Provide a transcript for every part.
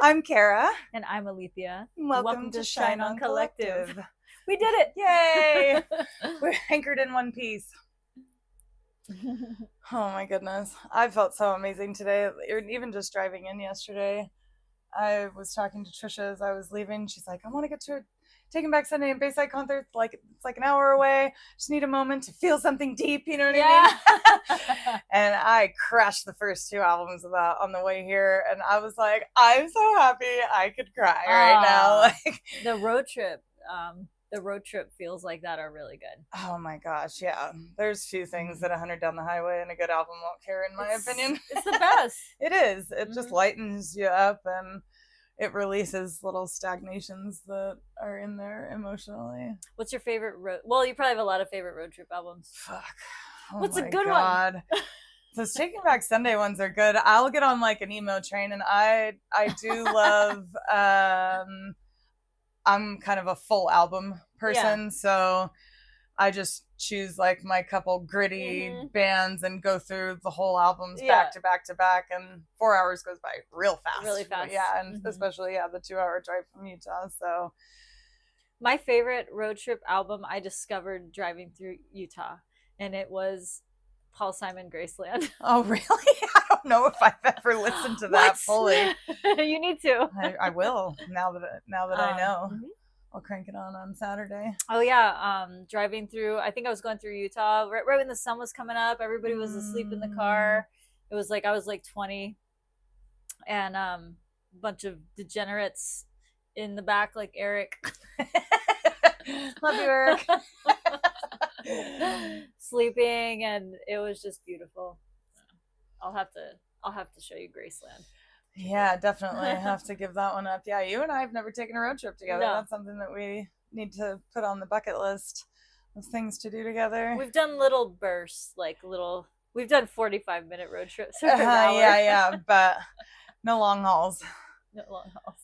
I'm Kara. And I'm Alethea. Welcome to Shine On Collective. We did it! Yay! We're anchored in one piece. Oh my goodness. I felt so amazing today. Even just driving in yesterday, I was talking to Trisha as I was leaving. She's like, I want to get to a Taking Back Sunday and Bayside concert. It's like an hour away. Just need a moment to feel something deep, you know what I mean? And I crashed the first two albums of that on the way here, and I was like, I'm so happy I could cry right now. Like the road trip feels like that are really good. Oh my gosh, yeah. There's few things that 100 down the highway and a good album won't carry, in my opinion. It's the best. It is. It just lightens you up, and it releases little stagnations that are in there emotionally. What's your favorite well, you probably have a lot of favorite road trip albums. Fuck. Oh What's a good one? Those Taking Back Sunday ones are good. I'll get on like an emo train, and I do love I'm kind of a full album person, so I just choose like my couple gritty bands and go through the whole albums back to back to back, and 4 hours goes by real fast. Really fast. Yeah, and especially the 2-hour drive from Utah. So my favorite road trip album I discovered driving through Utah, and it was Paul Simon Graceland. Oh really? I don't know if I've ever listened to that fully. You need to. I will now that I know. I'll crank it on Saturday. Oh yeah, driving through. I think I was going through Utah right when the sun was coming up. Everybody was asleep in the car. It was like I was like 20, and a bunch of degenerates in the back, like Eric. Love you, Eric. Sleeping, and it was just beautiful. I'll have to show you Graceland. Yeah, definitely have to give that one up. Yeah, you and I have never taken a road trip together. No. That's something that we need to put on the bucket list of things to do together. We've done little bursts, we've done 45-minute road trips. Yeah, but no long hauls. No long hauls.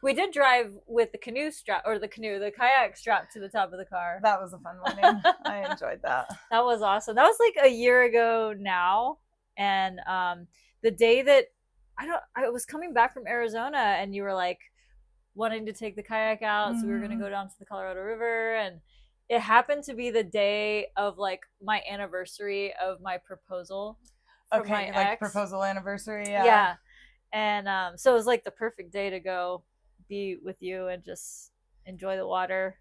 We did drive with the the kayak strapped to the top of the car. That was a fun morning. I enjoyed that. That was awesome. That was like a year ago now, and the day that I was coming back from Arizona, and you were like wanting to take the kayak out, so we were going to go down to the Colorado River, and it happened to be the day of like my anniversary of my proposal. Okay, like ex. Proposal anniversary, yeah. Yeah, and so it was like the perfect day to go be with you and just enjoy the water.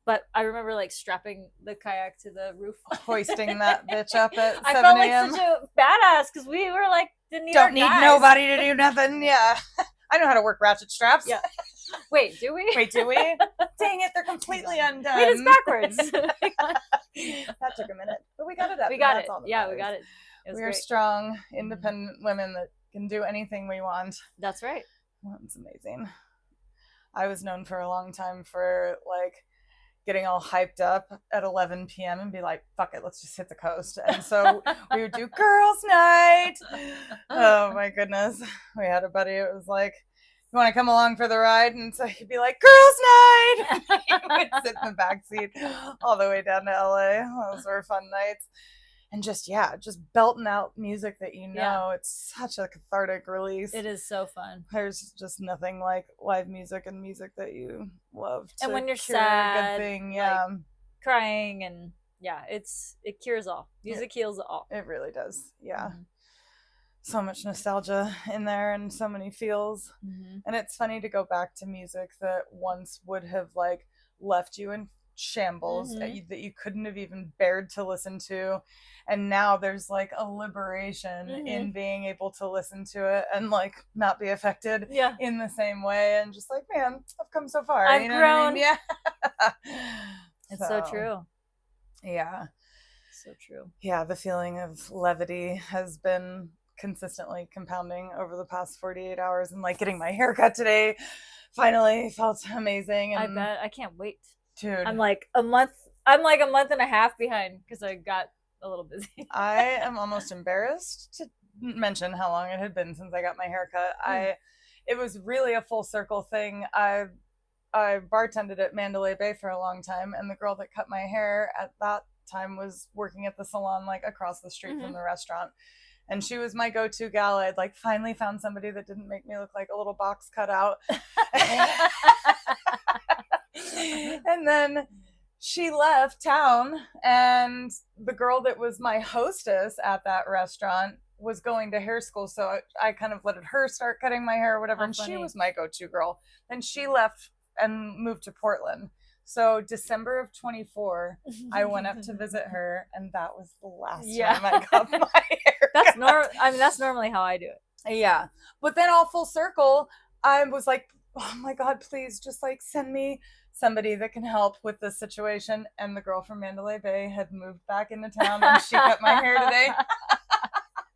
But I remember like strapping the kayak to the roof, hoisting that bitch up at 7 a.m. I felt like such a badass because we were like don't need nobody to do nothing. Yeah, I know how to work ratchet straps. Yeah. Wait, do we? Dang it, they're completely undone. Wait, it's backwards. That took a minute, but we got it up. We got it. Yeah, we got it. We are strong, independent women that can do anything we want. That's right. Well, it's amazing. I was known for a long time for like getting all hyped up at 11 p.m. and be like, fuck it, let's just hit the coast. And so we would do girls' night. Oh my goodness. We had a buddy, it was like, you want to come along for the ride? And so he'd be like, girls' night. He would sit in the back seat all the way down to LA. Those were fun nights. And just belting out music that it's such a cathartic release. It is so fun. There's just nothing like live music and music that you love. And when you're sad, a good thing, like crying, and it cures all. Music heals all. It really does. Yeah. So much nostalgia in there and so many feels. And it's funny to go back to music that once would have like left you in shambles that you couldn't have even bared to listen to, and now there's like a liberation in being able to listen to it and like not be affected in the same way, and just like, man, I've come so far. I've grown. Yeah. It's so true. Yeah. So true. Yeah, the feeling of levity has been consistently compounding over the past 48 hours, and like getting my haircut today finally felt amazing. And I bet. I can't wait. Dude, I'm like a month and a half behind because I got a little busy. I am almost embarrassed to mention how long it had been since I got my haircut. It was really a full circle thing. I bartended at Mandalay Bay for a long time, and the girl that cut my hair at that time was working at the salon like across the street from the restaurant. And she was my go-to gal. I'd like finally found somebody that didn't make me look like a little box cutout. And then she left town, and the girl that was my hostess at that restaurant was going to hair school, so I kind of let her start cutting my hair or whatever. And she was my go-to girl. Then she left and moved to Portland. So December of 24, I went up to visit her, and that was the last time I got my hair. That's normally how I do it. Yeah, but then all full circle, I was like, oh my God, please just like send me somebody that can help with this situation. And the girl from Mandalay Bay had moved back into town, and she cut my hair today.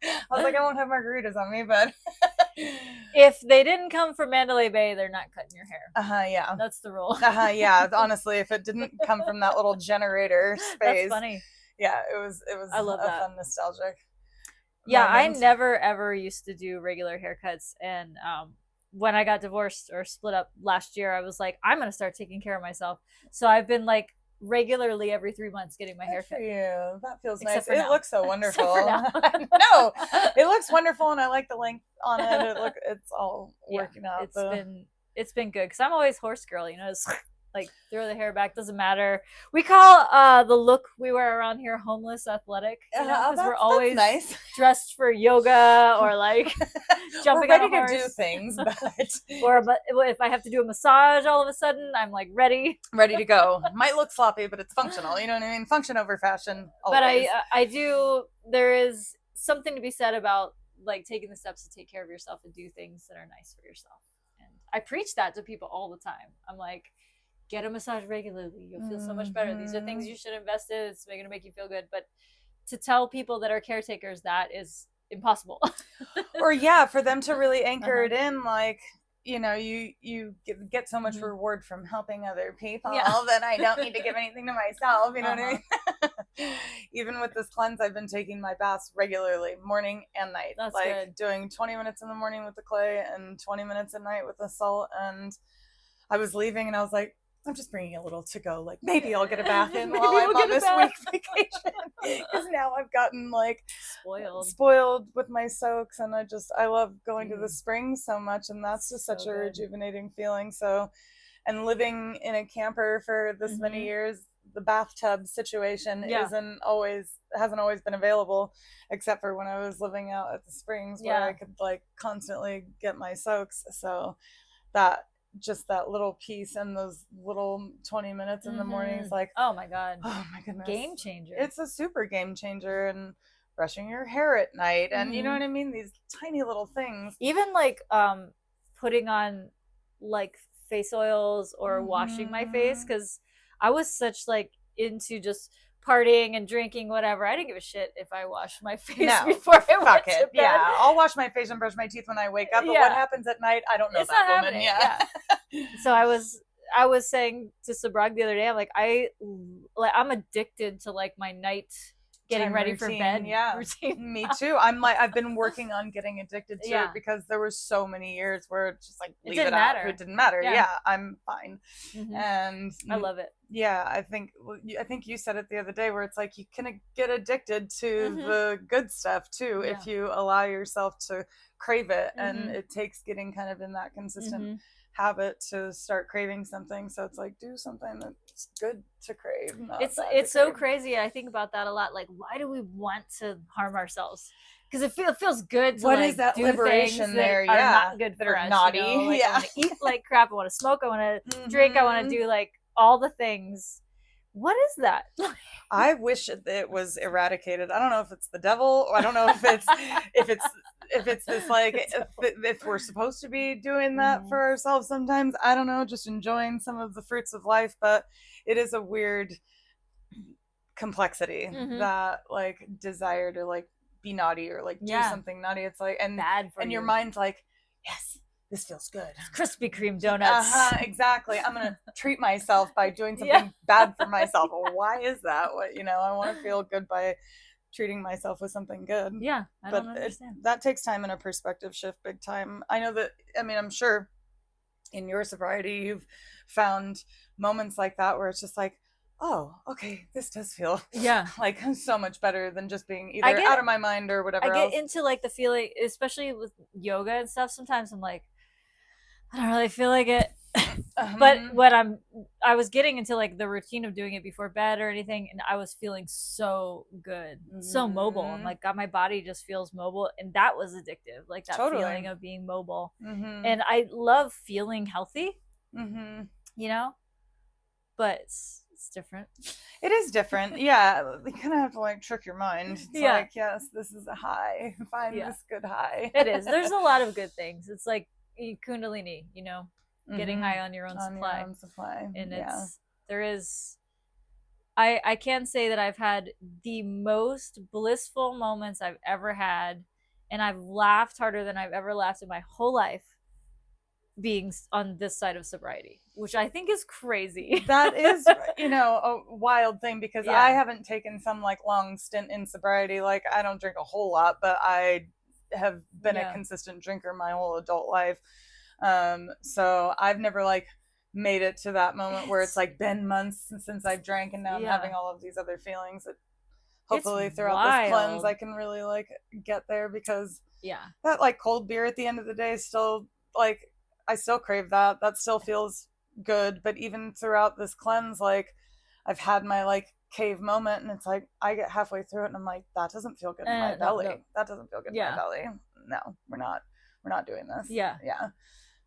I was like, I won't have margaritas on me, but if they didn't come from Mandalay Bay, they're not cutting your hair. Yeah. That's the rule. Yeah. Honestly, if it didn't come from that little generator space. That's funny. Yeah, it was I love that. fun, nostalgic. Yeah, moment. I never ever used to do regular haircuts, and when I got divorced or split up last year, I was like, I'm gonna start taking care of myself. So I've been like regularly every 3 months getting my hair cut. You. That feels nice. It looks so wonderful. No, it looks wonderful, and I like the length on it. It's all working out. It's been good because I'm always horse girl, you know. It's like throw the hair back, doesn't matter. We call the look we wear around here homeless athletic, you know, because we're always nice. Dressed for yoga or like jumping ready on a horse. To do things, but if I have to do a massage, all of a sudden I'm like ready to go. Might look sloppy, but it's functional. You know what I mean? Function over fashion. Always. But I do. There is something to be said about like taking the steps to take care of yourself and do things that are nice for yourself. And I preach that to people all the time. I'm like, get a massage regularly. You'll feel so much better. These are things you should invest in. It's going to make you feel good. But to tell people that are caretakers, that is impossible. Or for them to really anchor it in, like, you know, you get so much reward from helping other people that I don't need to give anything to myself. You know what I mean? Even with this cleanse, I've been taking my baths regularly, morning and night. That's like good. Doing 20 minutes in the morning with the clay and 20 minutes at night with the salt. And I was leaving, and I was like, I'm just bringing a little to go. Like, maybe I'll get a bath in while I'm on this week vacation. Because now I've gotten like spoiled with my soaks, and I love going to the springs so much, and that's just such a rejuvenating feeling. So, and living in a camper for this many years, the bathtub situation hasn't always been available, except for when I was living out at the springs where I could like constantly get my soaks. So that little piece and those little 20 minutes in the morning is like, oh my God, oh my goodness, game changer. It's a super game changer. And brushing your hair at night, and you know what I mean, these tiny little things. Even like putting on like face oils or washing my face, because I was such like into just partying and drinking, whatever. I didn't give a shit if I washed my face before I went to bed. Yeah, I'll wash my face and brush my teeth when I wake up, but what happens at night, I don't know. It's that woman. Yeah. So I was saying to Sabrag the other day, I'm like, I'm addicted to like my night getting ready for bed routine. Me too. I've been working on getting addicted to it, because there were so many years where it's just like, leave it out. It didn't matter. Yeah, I'm fine. And I love it. Yeah, I think you said it the other day, where it's like you can get addicted to the good stuff too if you allow yourself to crave it, and it takes getting kind of in that consistent habit to start craving something. So it's like, do something that's good to crave. It's so crazy. I think about that a lot. Like, why do we want to harm ourselves? Because it feels good to what is that do liberation there? That are not good that for are us, naughty. You know? Like, I want to eat like crap. I want to smoke. I want to drink. I want to do like all the things. What is that? I wish it was eradicated. I don't know if it's the devil, or I don't know if it's this like if we're supposed to be doing that for ourselves sometimes. I don't know, just enjoying some of the fruits of life, but it is a weird complexity, that like desire to like be naughty or like do something naughty. It's like, and bad for and your mind's like, yes, this feels good. Krispy Kreme donuts. Exactly. I'm gonna treat myself by doing something bad for myself. Why is that? I want to feel good by treating myself with something good. Yeah, I don't understand. That takes time and a perspective shift, big time. I know that. I mean, I'm sure in your sobriety you've found moments like that where it's just like, oh, okay, this does feel Yeah. like so much better than just being I either get out of my mind or I whatever get else. into like the feeling, especially with yoga and stuff. Sometimes I'm like, I don't really feel like it. But Um, what I was getting into like the routine of doing it before bed or anything, and I was feeling so good, so mobile. I'm mhm, like, God, my body just feels mobile, and that was addictive. Like that feeling totally. of being mobile, Mhm. and I love feeling healthy, Mhm. you know, but it's different. It is different. Yeah, you kind of have to like trick your mind. It's Yeah, like, yes, this is a high. Find yeah, this good high. it is. There's a lot of good things. It's like Kundalini, getting Mhm. high on your own On your supply, own supply. and Yeah. there is I can say that I've had the most blissful moments I've ever had, and I've laughed harder than I've ever laughed in my whole life being on this side of sobriety, which I think is crazy. That is, a wild thing because I Yeah, haven't taken some like long stint in sobriety. Like I don't drink a whole lot, but I have been a yeah, consistent drinker my whole adult life. So I've never like made it to that moment where it's it's like been months since I've drank and now I'm yeah, having all of these other feelings that it's hopefully throughout this cleanse wild. I can really like get there because Yeah, that like cold beer at the end of the day is still like I still crave that. That still feels good. But even throughout this cleanse, like I've had my like cave moment and it's like I get halfway through it and I'm like, that doesn't feel good in my no, no, belly. That doesn't feel good in my yeah, belly. No, we're not doing this. yeah, Yeah.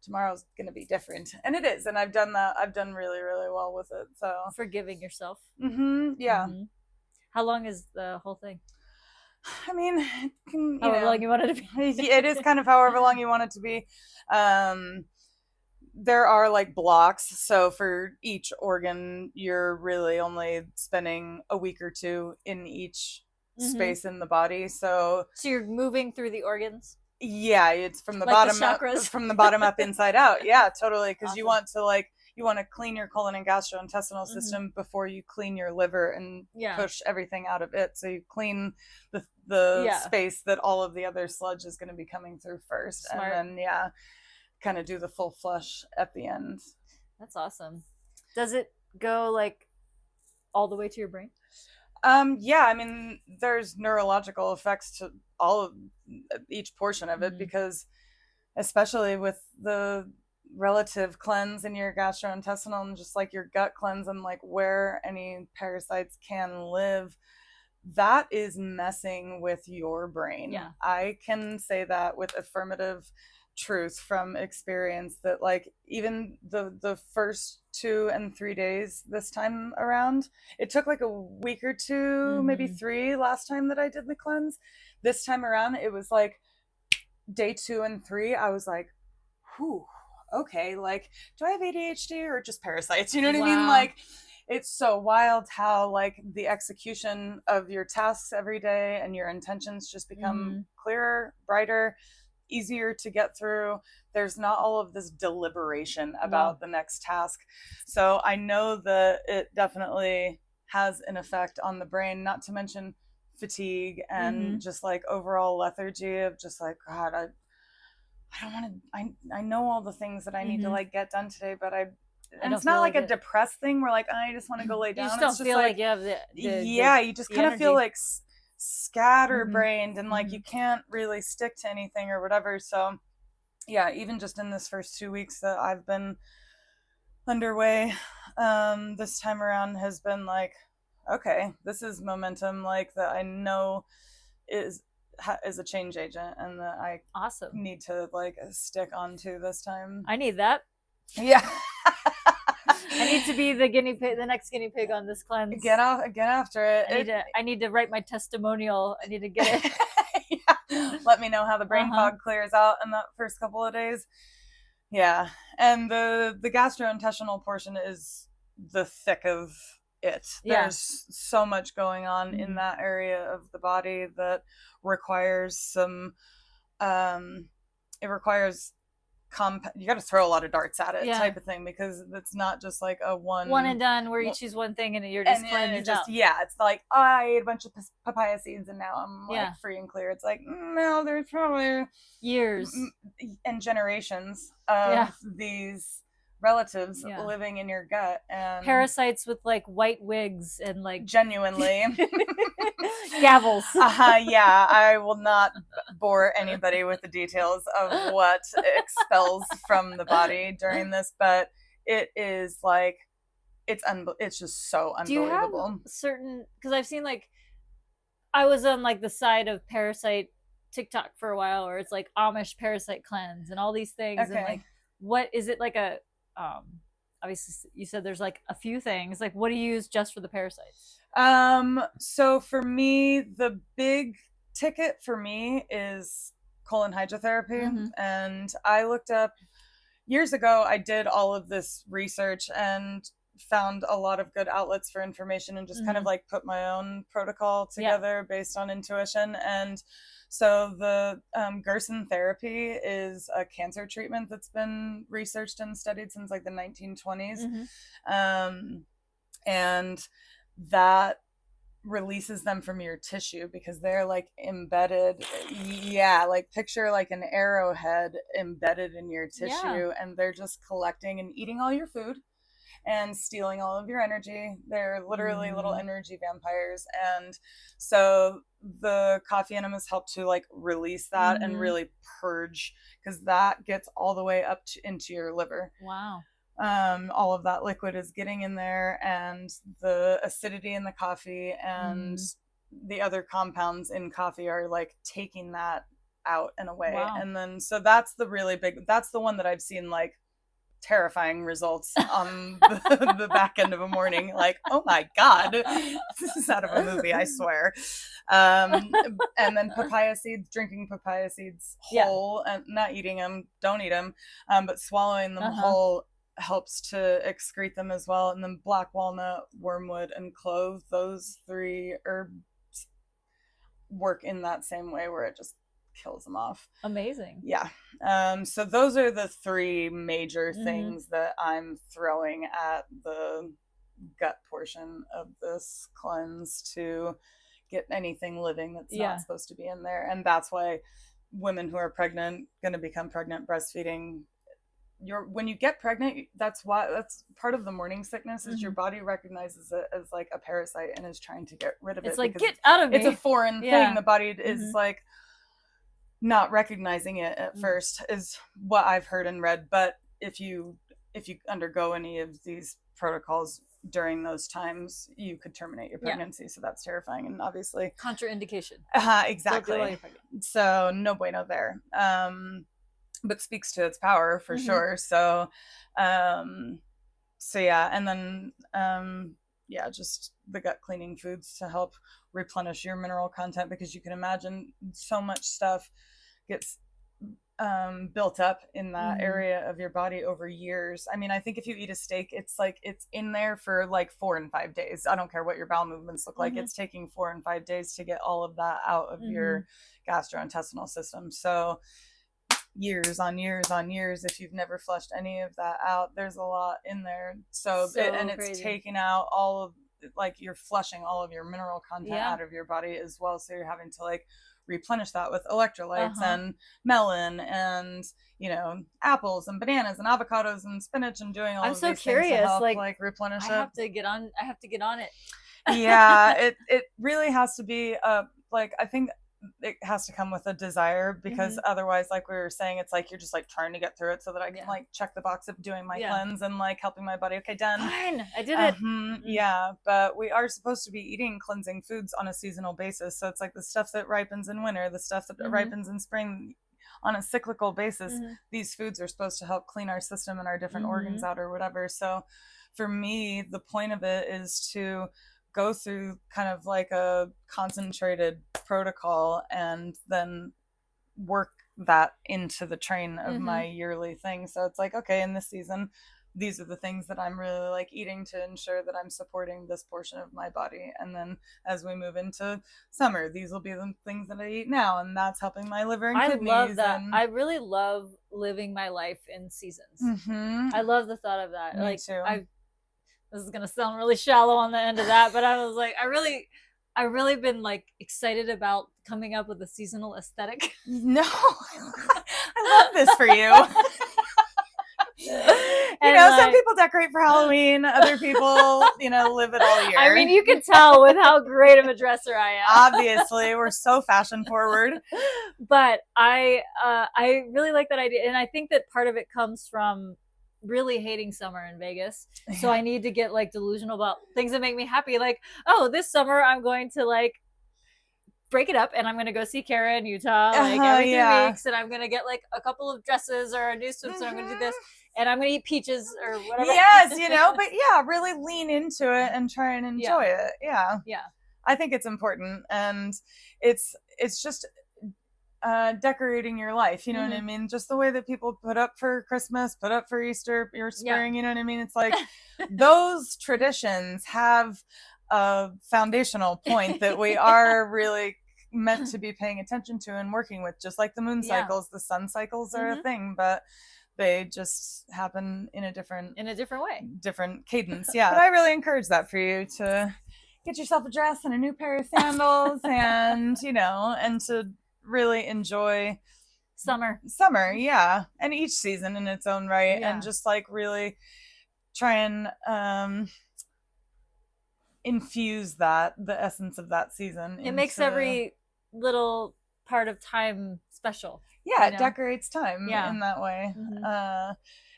Tomorrow's gonna be different. And it is. And I've done that. I've done really, really well with it. So forgiving yourself. yeah. Hmm. How long is the whole thing? I mean, it can, However long you want it to be. it is kind of however long you want it to be. Um, there are like blocks. So for each organ, you're really only spending a week or two in each Hmm. space in the body. So So you're moving through the organs, yeah, it's like the chakras. from the bottom up, inside out. Yeah, totally. Because Awesome. you want to clean your colon and gastrointestinal Hmm. system before you clean your liver and Yeah. push everything out of it. So you clean the Yeah. space that all of the other sludge is going to be coming through first, and Smart. then yeah, kind of do the full flush at the end. That's awesome. Does it go like all the way to your brain? Yeah, I mean, there's neurological effects to all of each portion of it Mm-hmm. because, especially with the relative cleanse in your gastrointestinal and just like your gut cleanse and like where any parasites can live, that is messing with your brain. Yeah. I can say that with affirmative truth from experience that like even the first 2 and 3 days this time around, it took like a week or two, maybe Mm-hmm. three last time that I did the cleanse. This time around it was like day 2 and 3 I was like, whew, okay, like do I have ADHD or just parasites, you know what I mean? Wow. Like it's so wild how like the execution of your tasks every day and your intentions just become Mm-hmm. clearer, brighter, easier to get through. There's not all of this deliberation Wow. about the next task. So I know that it definitely has an effect on the brain, not to mention fatigue Mm-hmm. and just like overall lethargy of just like, God, I don't want to, I know all the things that I need to Mm-hmm. like get done today, but I and don't it's not feel like like a it. depressed thing where like I just want to go lay You just down. It's don't just feel like, like you have the yeah, you just the kind of feel energy. like Mm-hmm. scatterbrained and like Mm-hmm. you can't really stick to anything or whatever. So yeah, even just in this first 2 weeks that I've been underway, this time around has been like, okay, this is momentum like that I know is is a change agent and that I Awesome. need to like stick onto this time. I need that. Yeah. I need to be the guinea pig, the next guinea pig on this cleanse. Get after it. I need to write my testimonial. I need to get it. Yeah. Let me know how the Uh brain huh. fog clears out in that first couple of days. Yeah. And the gastrointestinal portion is the thick of it. Yeah. There's so much going on in Mm-hmm. that area of the body that requires some um it requires you got to throw a lot of darts at it Yeah. type of thing because it's not just like a One one and done, where you choose one thing and you're and just it cleansed just out. yeah it's like oh, I ate a bunch of papaya seeds and now I'm like Yeah. free and clear. It's like no, there's probably Years. and generations Yeah. of these relatives living in your gut, and parasites with like white wigs and like genuinely gavels. Yeah, I will not bore anybody with the details of what expels from the body during this, but it is like it's just so unbelievable. Do you have certain, because I've seen like, I was on like the side of parasite TikTok for a while, or it's like Amish parasite cleanse and all these things, and like, what is it like a obviously you said there's like a few things, like what do you use just for the parasites? So for me, the big ticket for me is colon hydrotherapy. And I looked up years ago, I did all of this research and found a lot of good outlets for information, and just kind of like put my own protocol together based on intuition. And so the Gerson therapy is a cancer treatment that's been researched and studied since like the 1920s. And that releases them from your tissue because they're like embedded. Like picture like an arrowhead embedded in your tissue, and they're just collecting and eating all your food and stealing all of your energy. They're literally little energy vampires. And so the coffee enemas help to like release that and really purge, because that gets all the way up into your liver. Wow. All of that liquid is getting in there, and the acidity in the coffee and the other compounds in coffee are like taking that out and away. And then so that's the really big, that's the one that I've seen like terrifying results on the back end of a morning. Like, oh my God, this is out of a movie, I swear. And then papaya seeds, drinking papaya seeds whole, and not eating them, don't eat them, but swallowing them whole helps to excrete them as well. And then black walnut, wormwood, and clove, those 3 herbs work in that same way where it just kills them off. Amazing. Yeah. So those are the 3 major things that I'm throwing at the gut portion of this cleanse to get anything living that's not supposed to be in there. And that's why women who are pregnant, going to become pregnant breastfeeding, when you get pregnant, that's part of the morning sickness is your body recognizes it as like a parasite and is trying to get rid of it. It's like, get out of me. It's a foreign thing. The body is like not recognizing it at first, is what I've heard and read. But if you undergo any of these protocols during those times, you could terminate your pregnancy. So that's terrifying, and obviously contraindication. Exactly. So no bueno there. But speaks to its power for sure. So yeah, and then just the gut cleaning foods to help replenish your mineral content, because you can imagine so much stuff gets built up in that area of your body over years. I mean, I think if you eat a steak, it's like it's in there for like 4 and 5 days. I don't care what your bowel movements look like. It's taking 4 and 5 days to get all of that out of your gastrointestinal system. So years on years on years, if you've never flushed any of that out, there's a lot in there. So it's taking out all of, like, you're flushing all of your mineral content out of your body as well. So you're having to like replenish that with electrolytes and melon and, you know, apples and bananas and avocados and spinach, and doing all of these things to help like replenish it. I have to get on it. Yeah, it really has to be like, I think it has to come with a desire, because otherwise, like we were saying, it's like you're just like trying to get through it so that I can like check the box of doing my cleanse and like helping my body. Okay, done. Fine, I did it. Yeah, but we are supposed to be eating cleansing foods on a seasonal basis. So it's like the stuff that ripens in winter, the stuff that ripens in spring, on a cyclical basis. These foods are supposed to help clean our system and our different organs out or whatever. So for me, the point of it is to go through kind of like a concentrated protocol and then work that into the train of my yearly thing. So it's like, okay, in this season, these are the things that I'm really like eating to ensure that I'm supporting this portion of my body. And then as we move into summer, these will be the things that I eat now, and that's helping my liver and kidneys. I love that. I really love living my life in seasons. I love the thought of that. Me too. This is gonna sound really shallow on the end of that, but I was like, I really been like excited about coming up with a seasonal aesthetic. No, I love this for you. You know, some people decorate for Halloween. Other people, live it all year. I mean, you can tell with how great of a dresser I am. Obviously, we're so fashion forward. But I really like that idea, and I think that part of it comes from really hating summer in Vegas. So I need to get like delusional about things that make me happy. Like, oh, this summer I'm going to like break it up and I'm gonna go see Kara in Utah like every 3 weeks, and I'm gonna get like a couple of dresses or a new swimsuit. And I'm gonna do this, and I'm gonna eat peaches or whatever. Yes, but yeah, really lean into it and try and enjoy it. Yeah, I think it's important, and it's just decorating your life. You know what I mean? Just the way that people put up for Christmas, put up for Easter, your spring. You know what I mean? It's like those traditions have a foundational point that we are really meant to be paying attention to and working with, just like the moon cycles. The sun cycles are a thing, but they just happen in a different way, different cadence. Yeah. But I really encourage that for you to get yourself a dress and a new pair of sandals and and to really enjoy summer, yeah, and each season in its own right, and just like really try and infuse the essence of that season. It makes every little part of time special. Yeah, it decorates time in that way.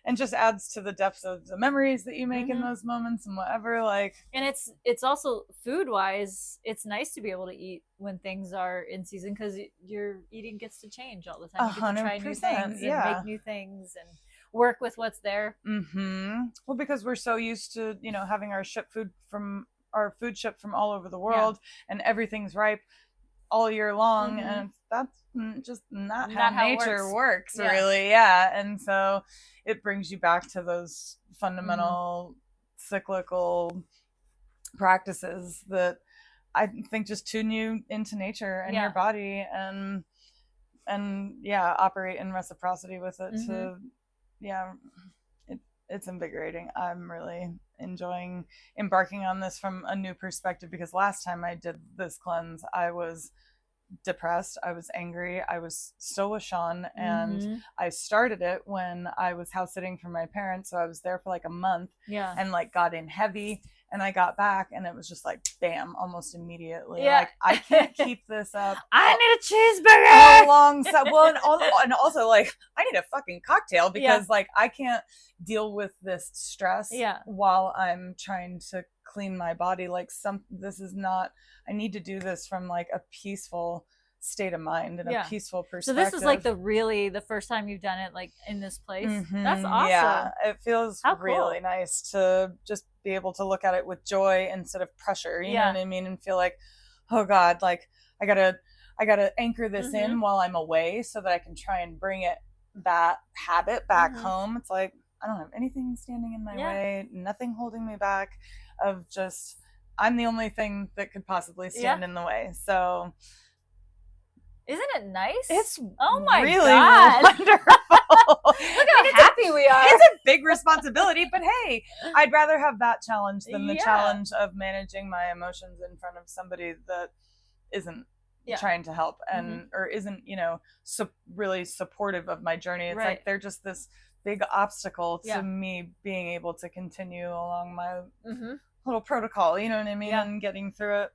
And just adds to the depth of the memories that you make in those moments and whatever. Like, and it's also food wise, it's nice to be able to eat when things are in season, because your eating gets to change all the time. You get to try new things and make new things and work with what's there. Well, because we're so used to having our food shipped from all over the world, and everything's ripe all year long, and that's just not how nature works really. And so it brings you back to those fundamental cyclical practices that I think just tune you into nature and your body, and operate in reciprocity with it. To it's invigorating. I'm really enjoying embarking on this from a new perspective, because last time I did this cleanse, I was depressed, I was angry, I was still with Sean, and I started it when I was house sitting for my parents, so I was there for like a month, and like got in heavy, and I got back and it was just like bam, almost immediately. Like, I can't keep this up. I need a cheeseburger alongside. Well, and also like I need a fucking cocktail, because like I can't deal with this stress while I'm trying to clean my body. Like, this is not, I need to do this from like a peaceful state of mind and a peaceful perspective. So this is like the first time you've done it like in this place. That's awesome. Yeah, it feels really nice to just be able to look at it with joy instead of pressure. You know what I mean? And feel like, oh God, like I gotta anchor this in while I'm away, so that I can try and bring that habit back home. It's like, I don't have anything standing in my way, nothing holding me back, of just, I'm the only thing that could possibly stand in the way. So isn't it nice? It's really God. Wonderful. Look how happy we are. It's a big responsibility, but hey, I'd rather have that challenge than the challenge of managing my emotions in front of somebody that isn't trying to help and or isn't really supportive of my journey. It's like they're just this big obstacle to me being able to continue along my little protocol, you know what I mean, and getting through it.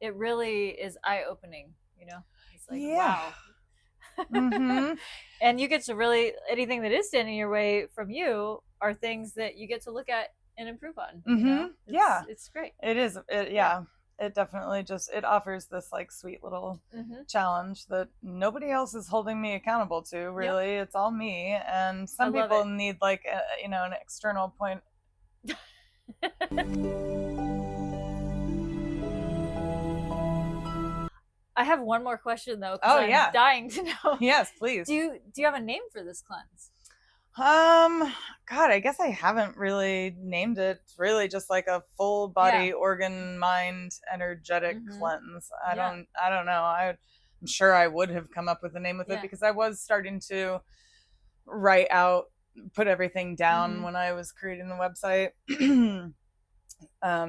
It really is eye-opening, it's like, wow. And you get to really, anything that is standing in your way from you are things that you get to look at and improve on. It's great. It is. It definitely it offers this like sweet little challenge that nobody else is holding me accountable to, really. It's all me, and some people need like an external point. I have one more question though. I'm dying to know. Yes, please. Do you have a name for this cleanse? God, I guess I haven't really named it. It's really just like a full body, organ, mind, energetic cleanse. I don't know. I'm sure I would have come up with a name with it, because I was starting to write out, put everything down when I was creating the website.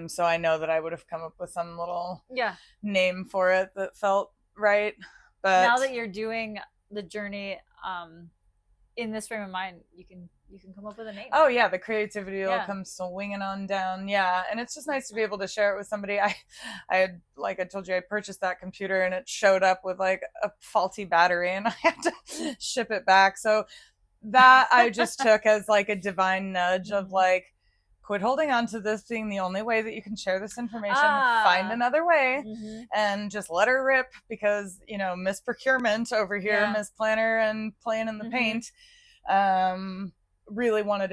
So I know that I would have come up with some little name for it that felt right. But now that you're doing the journey, in this frame of mind, you can come up with a name. Oh yeah, the creativity will Yeah. come swinging on down. Yeah, and it's just nice to be able to share it with somebody. I had, like I told you, I purchased that computer and it showed up with like a faulty battery, and I had to ship it back. So that I just took as like a divine nudge of like, quit holding on to this being the only way that you can share this information. Find another way, and just let her rip, because misprocurement over here, Miss Planner and playing in the paint. Really wanted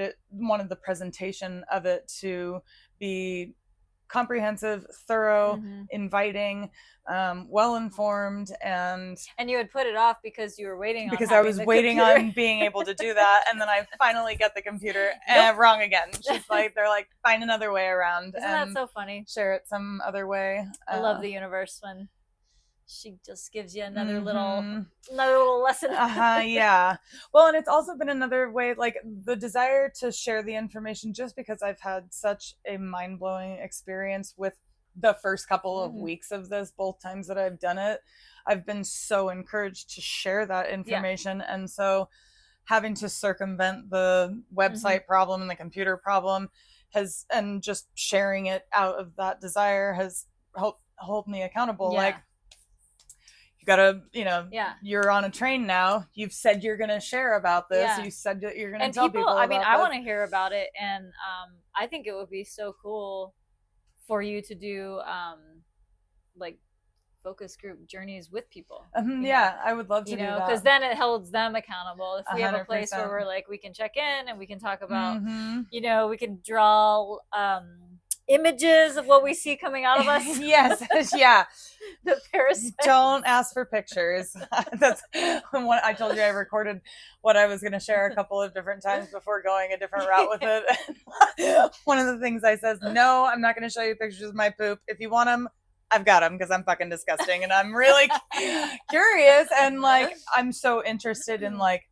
the presentation of it to be comprehensive, thorough, inviting, well-informed, and you had put it off because you were waiting on because I was waiting computer. on being able to do that, and then I finally get the computer, wrong again. They're like, find another way around. Isn't that so funny? Share it some other way. I love the universe when she just gives you another little lesson. Yeah. Well, and it's also been another way, like the desire to share the information, just because I've had such a mind-blowing experience with the first couple of weeks of this, both times that I've done it. I've been so encouraged to share that information. And so having to circumvent the website problem and the computer problem and just sharing it out of that desire has helped hold me accountable. Like, gotta, you're on a train now. You've said you're gonna share about this. You said that you're gonna tell people. I mean, I want to hear about it, and I think it would be so cool for you to do like focus group journeys with people. I would love to do that, because then it holds them accountable. If we have a place where we're like, we can check in and we can talk about, we can draw images of what we see coming out of us. Yes. Yeah. The parasites. Don't ask for pictures. That's what I told you. I recorded what I was going to share a couple of different times before going a different route with it. One of the things I says, no, I'm not going to show you pictures of my poop. If you want them, I've got them, because I'm fucking disgusting, and I'm really curious, and like I'm so interested in like,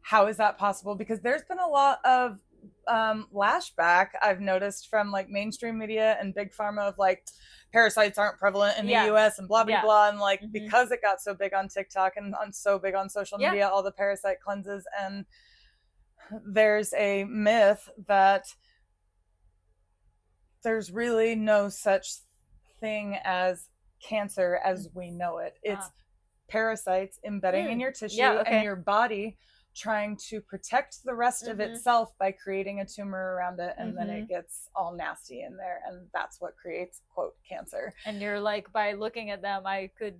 how is that possible? Because there's been a lot of lashback I've noticed from like mainstream media and big pharma of like, parasites aren't prevalent in the US and blah blah blah, and like because it got so big on TikTok and so big on social media, all the parasite cleanses, and there's a myth that there's really no such thing as cancer as we know it. It's parasites embedding in your tissue and your body trying to protect the rest of itself by creating a tumor around it, and then it gets all nasty in there, and that's what creates, quote, cancer. And you're like, by looking at them, I could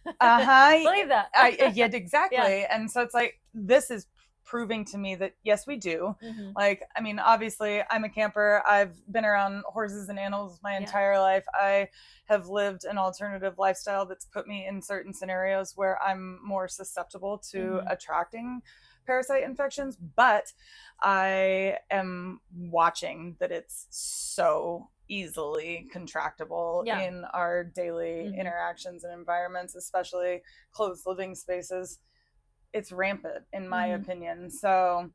believe that. Exactly. And so it's like, this is proving to me that yes, we do. Like, I mean, obviously I'm a camper. I've been around horses and animals my entire life. I have lived an alternative lifestyle that's put me in certain scenarios where I'm more susceptible to attracting parasite infections, but I am watching that it's so easily contractable in our daily interactions and environments, especially closed living spaces. It's rampant, in my opinion. So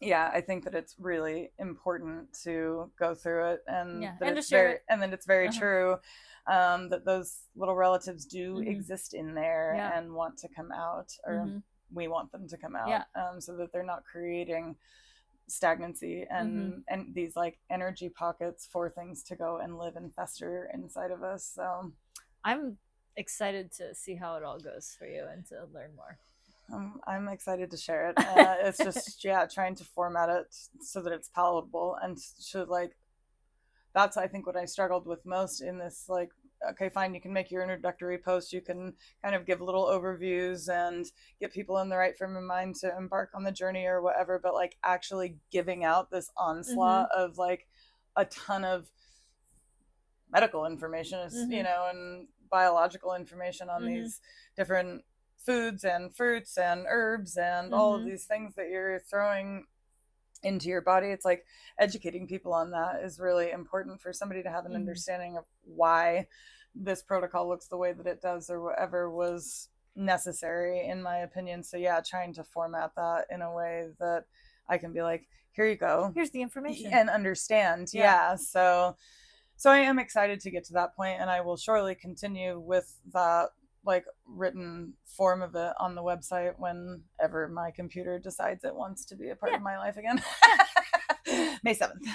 yeah, I think that it's really important to go through it, and that it's very, and then it's very true that those little relatives do exist in there and want to come out, or we want them to come out, so that they're not creating stagnancy and these like energy pockets for things to go and live and fester inside of us. So I'm excited to see how it all goes for you and to learn more. I'm excited to share it. It's just trying to format it so that it's palatable, and to like, that's I think what I struggled with most in this. Like, okay, fine, you can make your introductory post, you can kind of give little overviews and get people in the right frame of mind to embark on the journey or whatever, but like actually giving out this onslaught of like a ton of medical information, and biological information on these different foods and fruits and herbs and all of these things that you're throwing into your body. It's like educating people on that is really important for somebody to have an understanding of why this protocol looks the way that it does, or whatever was necessary, in my opinion. So trying to format that in a way that I can be like, here you go, here's the information, and understand. So I am excited to get to that point, and I will surely continue with that like written form of it on the website whenever my computer decides it wants to be a part of my life again. May 7th.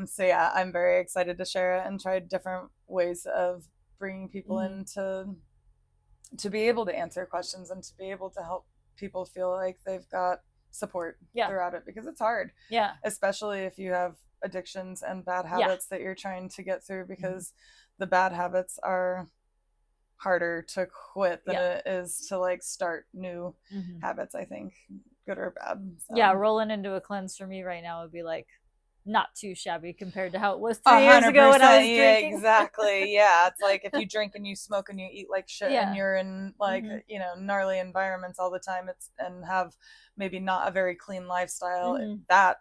So yeah, I'm very excited to share it and try different ways of bringing people in to be able to answer questions and to be able to help people feel like they've got support throughout it, because it's hard. Yeah. Especially if you have addictions and bad habits that you're trying to get through, because the bad habits are harder to quit than it is to like start new habits, I think, good or bad. So. Yeah, rolling into a cleanse for me right now would be like not too shabby compared to how it was 3 years ago when I was drinking. Exactly. Yeah, it's like if you drink and you smoke and you eat like shit and you're in like you know, gnarly environments all the time, it's and have maybe not a very clean lifestyle, that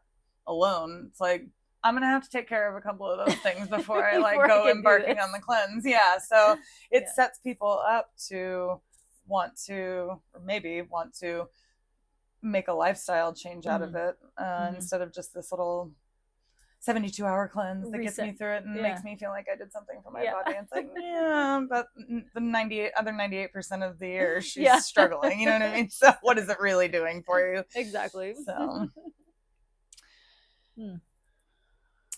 alone, it's like I'm gonna have to take care of a couple of those things before I like go embarking on the cleanse. Yeah, so it sets people up to want to, or maybe want to, make a lifestyle change out of it, instead of just this little 72-hour cleanse that gets me through it and makes me feel like I did something for my body. It's like, but the other 98% of the year she's struggling, you know what I mean? So what is it really doing for you? Exactly. So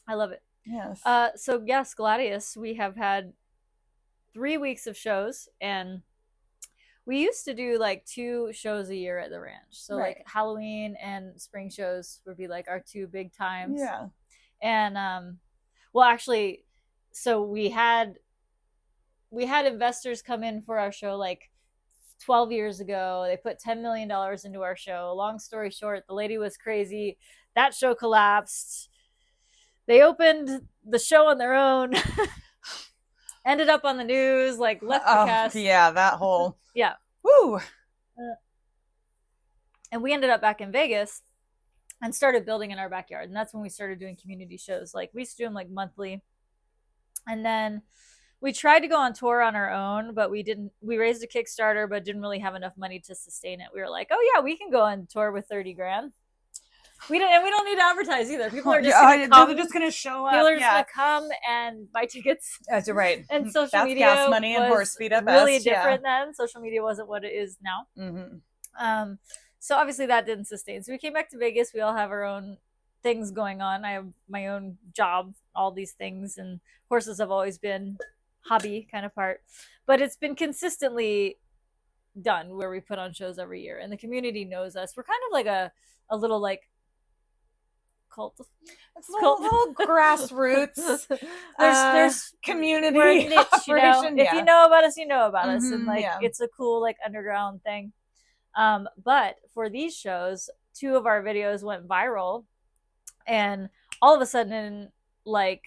I love it. Yes. So yes, Gladius, we have had 3 weeks of shows, and we used to do like 2 shows a year at the ranch. So like Halloween and spring shows would be like our 2 big times. Yeah. And well, actually, so we had investors come in for our show like 12 years ago. They put $10 million into our show. Long story short, the lady was crazy. That show collapsed. They opened the show on their own. Ended up on the news, like left the cast. Yeah, that whole Woo. And we ended up back in Vegas and started building in our backyard. And that's when we started doing community shows. Like we used to do them like monthly. And then we tried to go on tour on our own, but we didn't. We raised a Kickstarter, but didn't really have enough money to sustain it. We were like, oh yeah, we can go on tour with 30 grand. We don't need to advertise either. People are just gonna come. They're just gonna show up. People are just gonna come and buy tickets. That's right. And social That's media gas money and horse feed at really best. different then. Social media wasn't what it is now. So obviously that didn't sustain. So we came back to Vegas. We all have our own things going on. I have my own job, all these things, and horses have always been hobby kind of part. But it's been consistently done where we put on shows every year, and the community knows us. We're kind of like a little like cult. It's a little grassroots. There's community. We're a niche, you know? If you know about us, you know about us, and like it's a cool like underground thing. But for these shows, 2 of our videos went viral, and all of a sudden, like,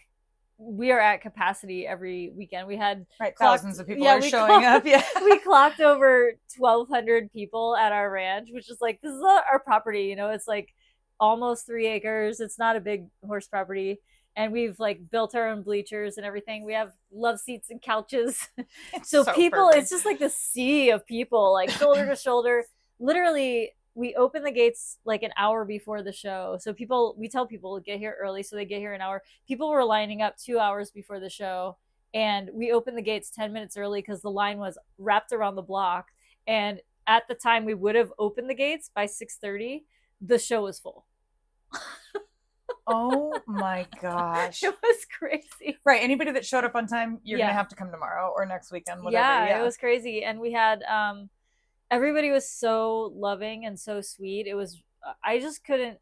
we are at capacity every weekend. We had thousands of people are showing up. Yeah, we clocked over 1,200 people at our ranch, which is like, this is our property. You know, it's like almost 3 acres. It's not a big horse property. And we've like built our own bleachers and everything. We have love seats and couches. So people, perfect. It's just like the sea of people, like shoulder to shoulder. Literally, we open the gates like an hour before the show. So we tell people to get here early, so they get here an hour. People were lining up 2 hours before the show, and we opened the gates 10 minutes early because the line was wrapped around the block. And at the time we would have opened the gates by 6:30, the show was full. Oh my gosh. It was crazy. Right. Anybody that showed up on time, you're going to have to come tomorrow or next weekend, whatever. Yeah, it was crazy. And we had, everybody was so loving and so sweet. It was, I just couldn't,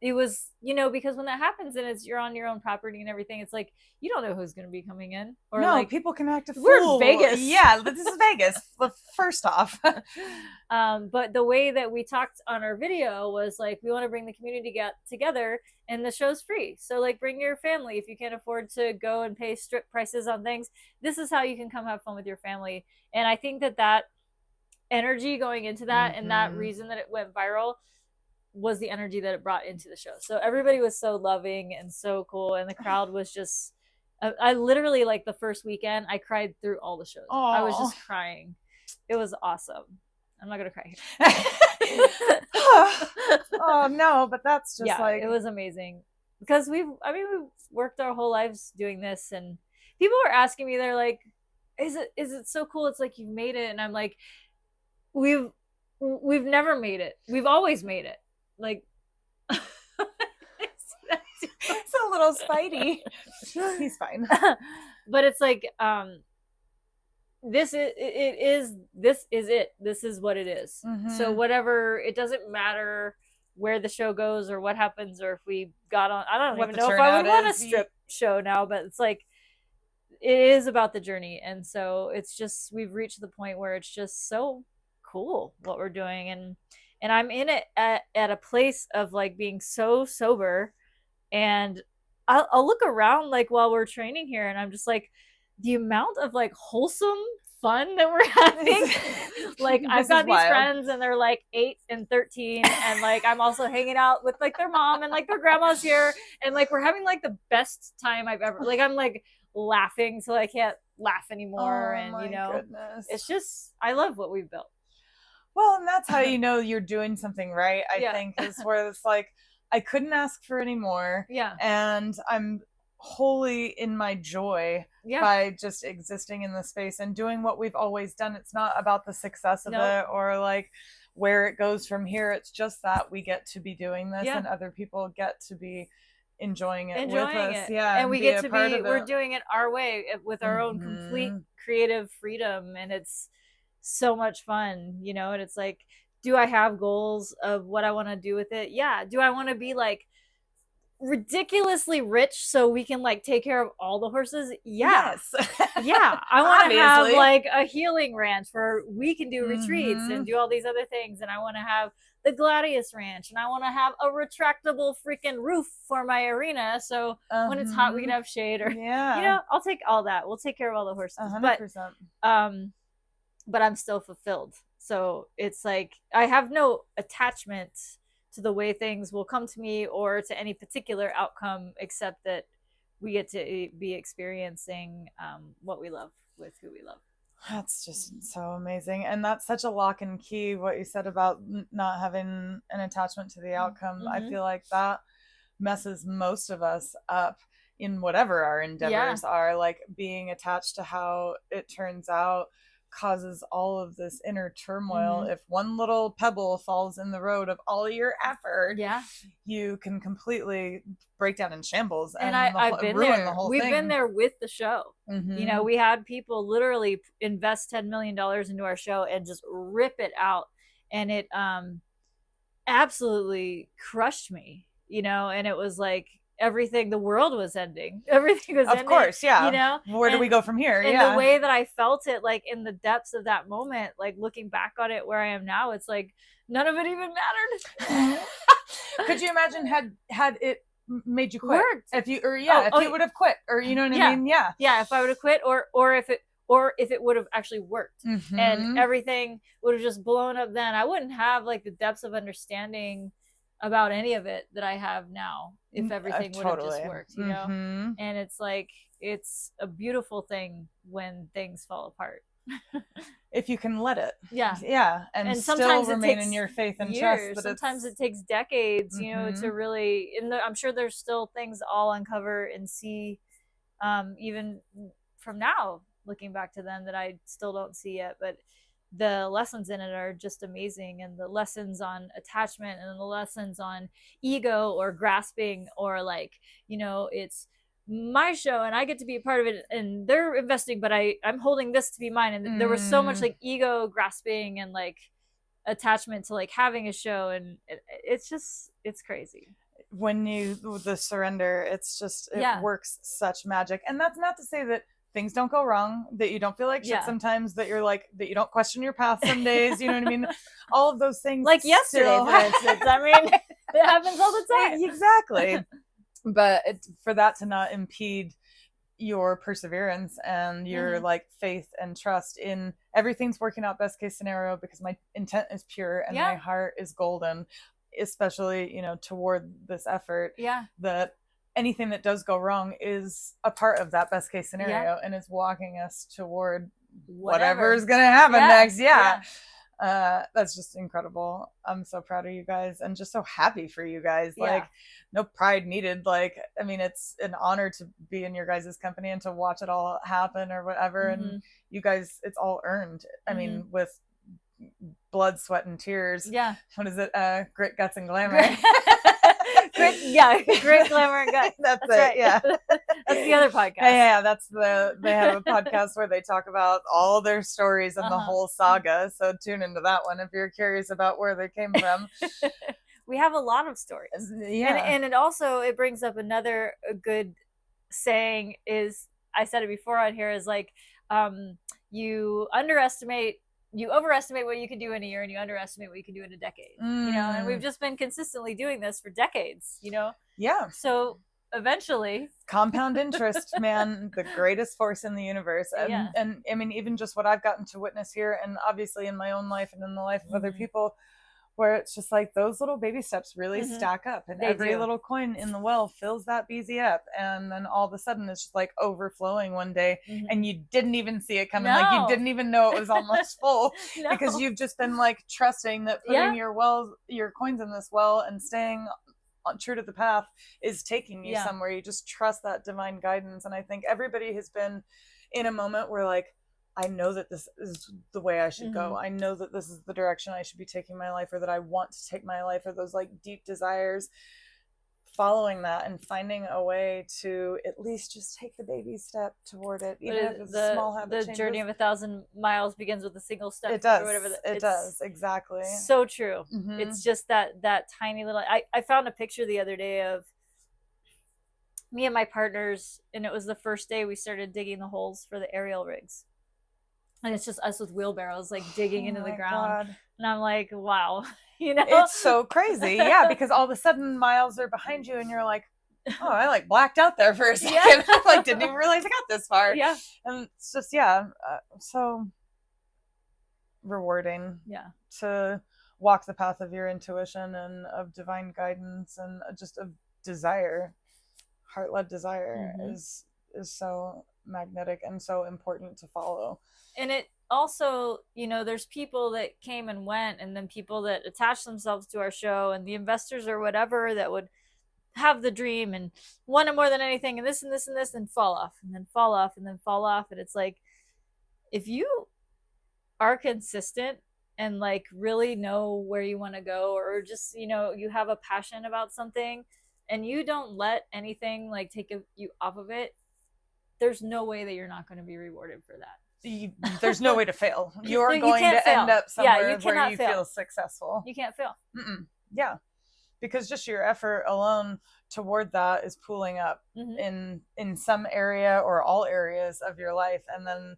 it was, you know, because when that happens and you're on your own property and everything, it's like, you don't know who's going to be coming in. Or no, like, people can act a fool. We're in Vegas. Yeah, this is Vegas. First off. But the way that we talked on our video was like, we want to bring the community together, and the show's free. So like, bring your family. If you can't afford to go and pay strip prices on things, this is how you can come have fun with your family. And I think that energy going into that and that reason that it went viral was the energy that it brought into the show. So everybody was so loving and so cool, and the crowd was just, I literally, like, the first weekend I cried through all the shows. Aww. I was just crying. It was awesome. I'm not gonna cry here. Oh no, but that's just like, it was amazing because we've worked our whole lives doing this, and people were asking me, they're like, is it so cool? It's like you've made it. And I'm like, we've never made it. We've always made it. Like It's a little Spidey. He's fine. But it's like this is it. This is what it is. So whatever, it doesn't matter where the show goes or what happens, or if we got on, I don't even know if I would want a strip show now, but it's like, it is about the journey. And so it's just, we've reached the point where it's just so cool what we're doing. And I'm in it at a place of like being so sober, and I'll look around like while we're training here, and I'm just like, the amount of like wholesome fun that we're having. Like I've got these friends and they're like 8 and 13, and like I'm also hanging out with like their mom and like their grandma's here, and like we're having like the best time I've ever, like I'm like laughing till I can't laugh anymore. And you know, goodness. It's just, I love what we've built. Well, and that's how you know you're doing something right, I think, is where it's like, I couldn't ask for any more. Yeah. And I'm wholly in my joy by just existing in the space and doing what we've always done. It's not about the success of it or like where it goes from here. It's just that we get to be doing this and other people get to be enjoying it with us. Yeah. And we get to be, we're doing it our way with our own complete creative freedom. And it's so much fun, you know? And it's like, do I have goals of what I want to do with it? Yeah. Do I want to be like ridiculously rich so we can like take care of all the horses? Yes. Yeah. I want to have like a healing ranch where we can do retreats and do all these other things. And I want to have the Gladius Ranch, and I want to have a retractable freaking roof for my arena. So when it's hot, we can have shade, or, you know, I'll take all that. We'll take care of all the horses. 100%. But I'm still fulfilled. So it's like, I have no attachment to the way things will come to me or to any particular outcome, except that we get to be experiencing what we love with who we love. That's just so amazing. And that's such a lock and key, what you said about not having an attachment to the outcome. I feel like that messes most of us up in whatever our endeavors are. Like being attached to how it turns out causes all of this inner turmoil. If one little pebble falls in the road of all your effort, you can completely break down in shambles and I've been ruin there. the whole We've thing. been there with the show. You know, we had people literally invest $10 million into our show and just rip it out, and it absolutely crushed me, you know. And it was like everything, the world was ending. Everything was ending. Of course, yeah. You know, where do we go from here? And the way that I felt it, like in the depths of that moment, like looking back on it where I am now, it's like none of it even mattered. Could you imagine had it made you quit? Worked. If you if you would have quit, or you know what I mean? Yeah, if I would have quit, or if it would have actually worked, and everything would have just blown up, then I wouldn't have like the depths of understanding about any of it that I have now, if everything would have just worked, you know. And it's like, it's a beautiful thing when things fall apart. If you can let it. And sometimes still remain in your faith and years. trust. Sometimes it takes decades, you know, to really, I'm sure there's still things I'll uncover and see, even from now, looking back to them, that I still don't see yet. But the lessons in it are just amazing, and the lessons on attachment and the lessons on ego or grasping, or like, you know, it's my show and I get to be a part of it and they're investing, but I'm holding this to be mine. And there was so much like ego grasping and like attachment to like having a show, and it's crazy. When the surrender, it's just, it works such magic. And that's not to say that things don't go wrong, that you don't feel like shit sometimes, that you're like, that you don't question your path some days, you know what I mean? All of those things. Like yesterday, for instance. I mean, it happens all the time. Exactly. But for that to not impede your perseverance and your like faith and trust in everything's working out best case scenario, because my intent is pure and my heart is golden, especially, you know, toward this effort, that anything that does go wrong is a part of that best case scenario and is walking us toward whatever's gonna happen next. That's just incredible. I'm so proud of you guys and just so happy for you guys. Yeah. Like, no pride needed. Like, I mean, it's an honor to be in your guys' company and to watch it all happen or whatever. And you guys, it's all earned. I mean, with blood, sweat, and tears. Yeah. What is it? Grit, guts, and glamour. Grit, glamour, and guts. That's it. Right. Yeah. That's the other podcast. Yeah, they have a podcast where they talk about all their stories and the whole saga. So tune into that one if you're curious about where they came from. We have a lot of stories. Yeah. And it brings up another good saying is, I said it before on here, is like, you overestimate what you can do in a year and you underestimate what you can do in a decade. You know, and we've just been consistently doing this for decades, you know? Yeah. So eventually, compound interest, man, the greatest force in the universe. And I mean, even just what I've gotten to witness here, and obviously in my own life and in the life of other people, where it's just like those little baby steps really stack up, and every little coin in the well fills that BZ up, and then all of a sudden it's just like overflowing one day, and you didn't even see it coming. Like, you didn't even know it was almost full because you've just been like trusting that putting your coins in this well and staying true to the path is taking you somewhere. You just trust that divine guidance. And I think everybody has been in a moment where, like, I know that this is the way I should go. I know that this is the direction I should be taking my life, or that I want to take my life, or those like deep desires, following that and finding a way to at least just take the baby step toward it. Even if it's a small habit. The journey of 1,000 miles begins with a single step. It does. Or whatever. It does. Exactly. So true. It's just that tiny little, I found a picture the other day of me and my partners, and it was the first day we started digging the holes for the aerial rigs. And it's just us with wheelbarrows, like digging into the ground. God. And I'm like, wow, you know? It's so crazy. Yeah, because all of a sudden miles are behind you and you're like, oh, I like blacked out there for a second. I like didn't even realize I got this far. Yeah. And it's just, so rewarding to walk the path of your intuition and of divine guidance and just of desire. Heart-led desire is so magnetic and so important to follow. And it also, you know, there's people that came and went, and then people that attach themselves to our show, and the investors or whatever that would have the dream and want it more than anything, and this and this and this, and fall off, and then fall off, and then fall off. And it's like, if you are consistent and like really know where you want to go, or just, you know, you have a passion about something and you don't let anything like take you off of it, there's no way that you're not going to be rewarded for that. There's no way to fail. You're going to fail. end up somewhere where you fail. feel successful. You can't fail. Yeah, because just your effort alone toward that is pooling up in some area or all areas of your life, and then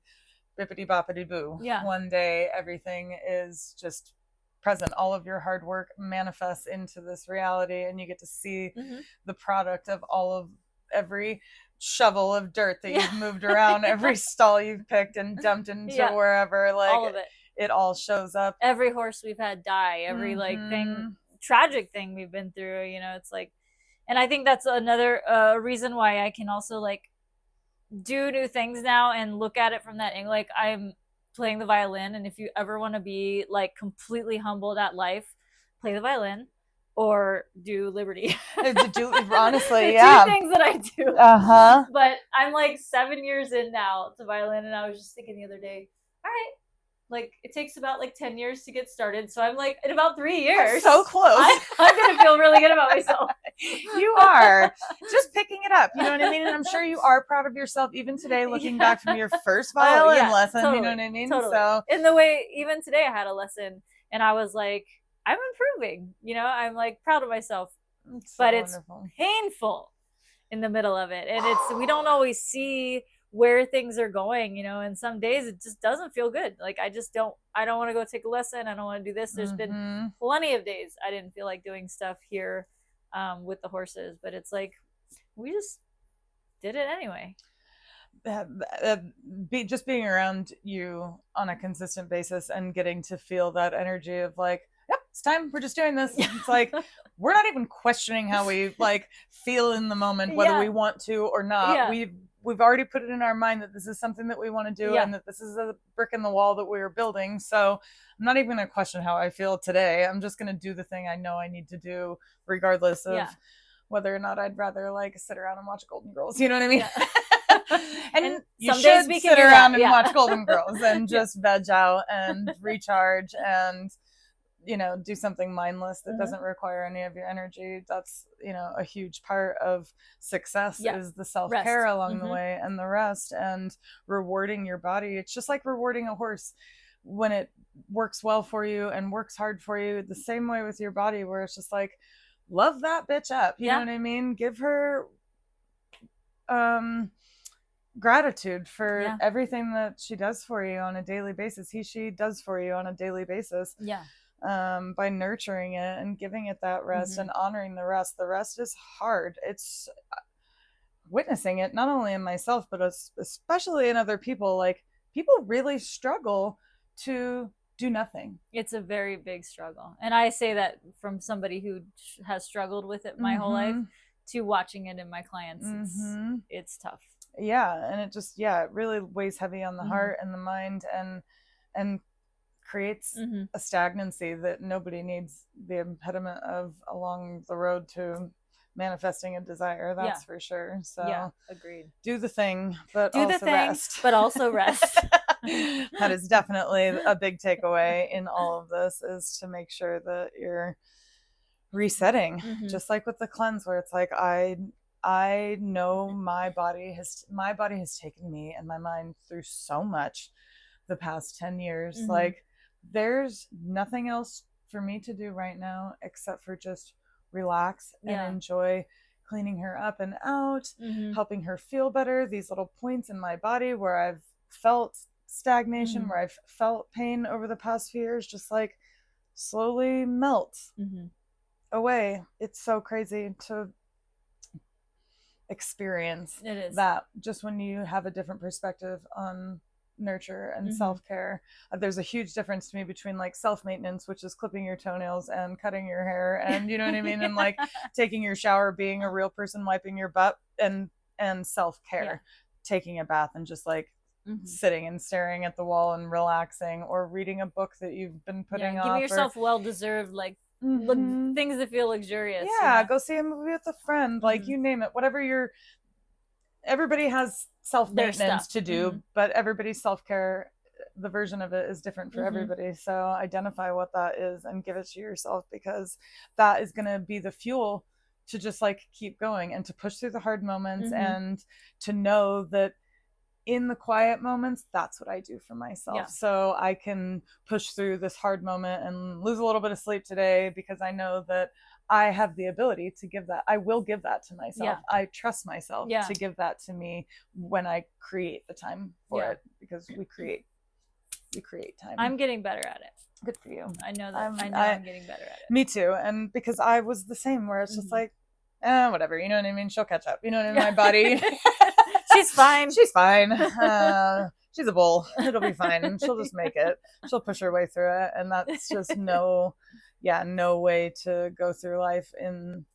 bippity boppity boo. Yeah. One day everything is just present. All of your hard work manifests into this reality, and you get to see the product of every shovel of dirt that you've moved around, every stall you've picked and dumped into wherever, like all of it all shows up. Every horse we've had die, every like tragic thing we've been through, you know. It's like, and I think that's another reason why I can also like do new things now and look at it from that angle. Like, I'm playing the violin, and if you ever want to be like completely humbled at life, play the violin or do Liberty. Honestly, two things that I do. But I'm like 7 years in now to violin, and I was just thinking the other day, all right, like it takes about like 10 years to get started, so I'm like in about 3 years. I'm so close. I'm gonna feel really good about myself. You are just picking it up, you know what I mean? And I'm sure you are proud of yourself even today, looking back from your first violin lesson. Totally, you know what I mean? Totally. So in the way, even today I had a lesson and I was like, I'm improving, you know, I'm like proud of myself. But it's painful in the middle of it, and we don't always see where things are going, you know, and some days it just doesn't feel good. Like I don't want to go take a lesson, I don't want to do this. There's been plenty of days I didn't feel like doing stuff here with the horses, but it's like we just did it anyway. Just being around you on a consistent basis and getting to feel that energy of like, yep, it's time, we're just doing this. It's like we're not even questioning how we like feel in the moment, whether we want to or not. we've already put it in our mind that this is something that we want to do, and that this is a brick in the wall that we are building. So I'm not even going to question how I feel today. I'm just going to do the thing I know I need to do, regardless of whether or not I'd rather like sit around and watch Golden Girls. You know what I mean? And you should sit around and watch Golden Girls and just veg out and recharge and, you know, do something mindless that doesn't require any of your energy. That's, you know, a huge part of success is the self-care along the way, and the rest, and rewarding your body. It's just like rewarding a horse when it works well for you and works hard for you, the same way with your body, where it's just like, love that bitch up. You know what I mean? Give her gratitude for everything that she does for you on a daily basis. She does for you on a daily basis. By nurturing it and giving it that rest and honoring the rest. The rest is hard. It's witnessing it not only in myself, but especially in other people. Like, people really struggle to do nothing. It's a very big struggle. And I say that from somebody who has struggled with it my whole life, to watching it in my clients. It's tough. Yeah. And it just, it really weighs heavy on the heart and the mind, and creates a stagnancy that nobody needs the impediment of along the road to manifesting a desire. That's for sure. So agreed. Do the thing, but also rest. But also rest. That is definitely a big takeaway in all of this, is to make sure that you're resetting, just like with the cleanse, where it's like, I know my body has taken me and my mind through so much the past 10 years. Like, there's nothing else for me to do right now except for just relax and enjoy cleaning her up and out, helping her feel better. These little points in my body where I've felt stagnation, where I've felt pain over the past few years, just like slowly melt away. It's so crazy to experience that, just when you have a different perspective on nurture and self-care. There's a huge difference to me between like self-maintenance, which is clipping your toenails and cutting your hair, and you know what I mean, and like taking your shower, being a real person, wiping your butt, and self-care, taking a bath and just like sitting and staring at the wall and relaxing, or reading a book that you've been putting off. Giving yourself well-deserved like things that feel luxurious. Go see a movie with a friend, like you name it, whatever everybody has self-maintenance to do, but everybody's self-care, the version of it is different for everybody. So identify what that is and give it to yourself, because that is going to be the fuel to just like keep going and to push through the hard moments, and to know that in the quiet moments, that's what I do for myself. So I can push through this hard moment and lose a little bit of sleep today, because I know that I have the ability to give that. I will give that to myself. I trust myself to give that to me when I create the time for it, because we create time. I'm getting better at it. Good for you. I know that. I'm getting better at it. Me too. And because I was the same, where it's just like, whatever, you know what I mean? She'll catch up. You know what I mean? My body. She's fine. She's fine. She's a bull. It'll be fine. She'll just make it. She'll push her way through it. And that's just no way to go through life in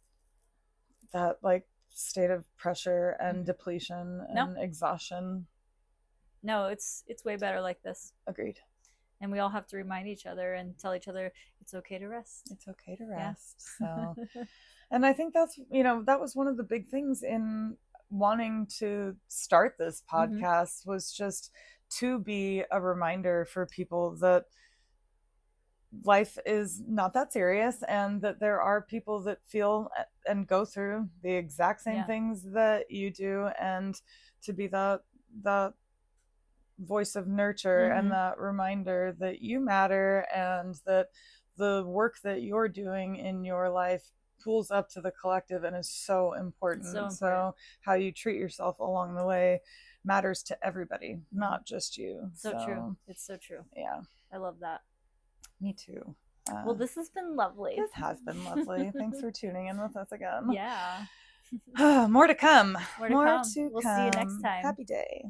that like state of pressure and depletion and exhaustion. No, it's way better like this. Agreed. And we all have to remind each other and tell each other it's okay to rest. It's okay to rest. So, and I think that's, that was one of the big things in wanting to start this podcast, was just to be a reminder for people that life is not that serious, and that there are people that feel and go through the exact same things that you do, and to be that voice of nurture and that reminder that you matter, and that the work that you're doing in your life pulls up to the collective and is so important. So how you treat yourself along the way matters to everybody, not just you. So true. It's so true. Yeah. I love that. Me too. Well, this has been lovely. This has been lovely. Thanks for tuning in with us again. Yeah. More to come. More to come. We'll see you next time. Happy day.